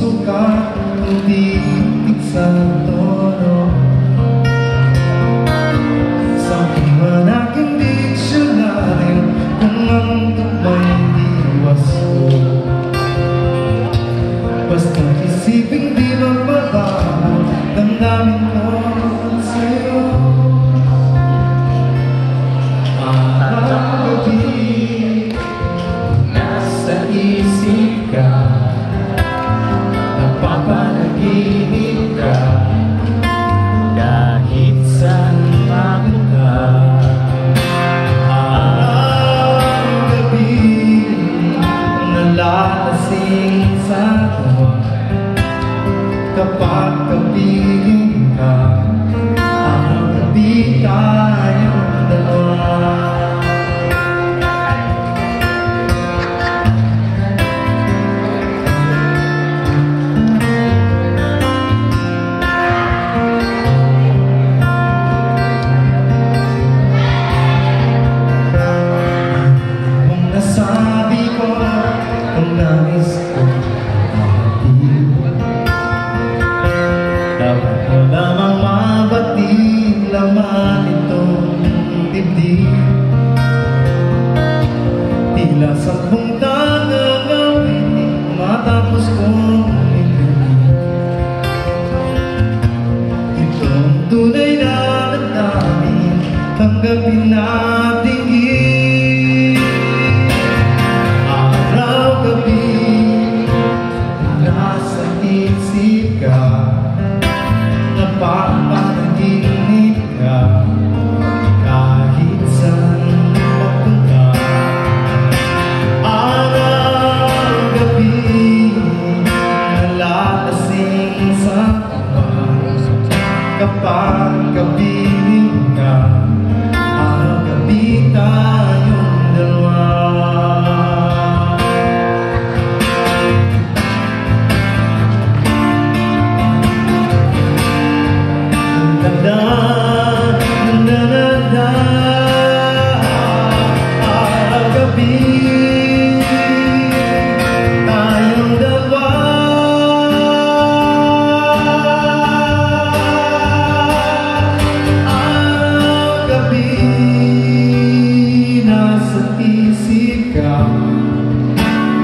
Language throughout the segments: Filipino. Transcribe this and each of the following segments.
sukat ng titig sa tono. Sabi man aking diksyonaryo kung ang tugma'y diwas ko. Basta isipin di magbabago, damdamin ko sa'yo. Araw-gabi, nasa isip ka, napapanaginip ka, kahit saan mapunta. Araw-gabi, nalalasing sa tuwa, kapag kapiling ka, araw-gabi tayong dalawa. Dapat ko lamang mabatid laman itong dibdib. Tila sampung tangang gawin matapos kong ibigin. Itong tunay na damdamin tanggapin natin. Araw-gabi nasa isip ka, napapanaginip ka, kahit saan mapunta. Araw-gabi, nalalasing sa tuwa, kapag kapiling ka, araw-gabi tayong dalawa.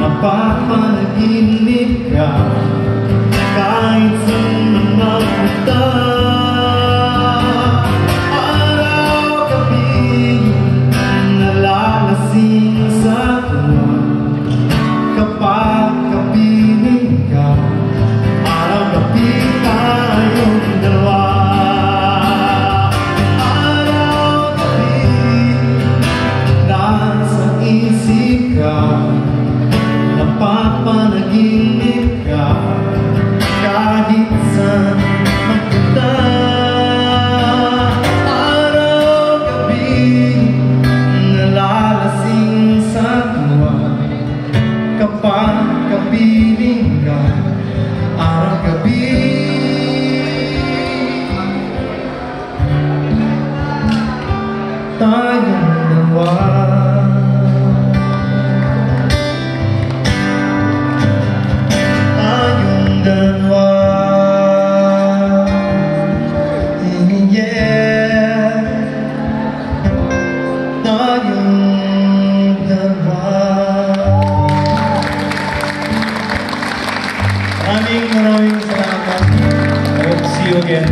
Mapapanaginip ka, kahit saan mapunta. Araw-gabi, nalalasing sa tuwa, kapag kapiling ka, araw-gabi tayong dalawa. Araw-gabi, nasa isip ka, napapanaginip ka, kahit saan magpunta. Araw-gabi, nalalasing sa tuwa, kapag kapiling ka, araw-gabi tayong dalawa. Maraming salamat. I hope to see you again.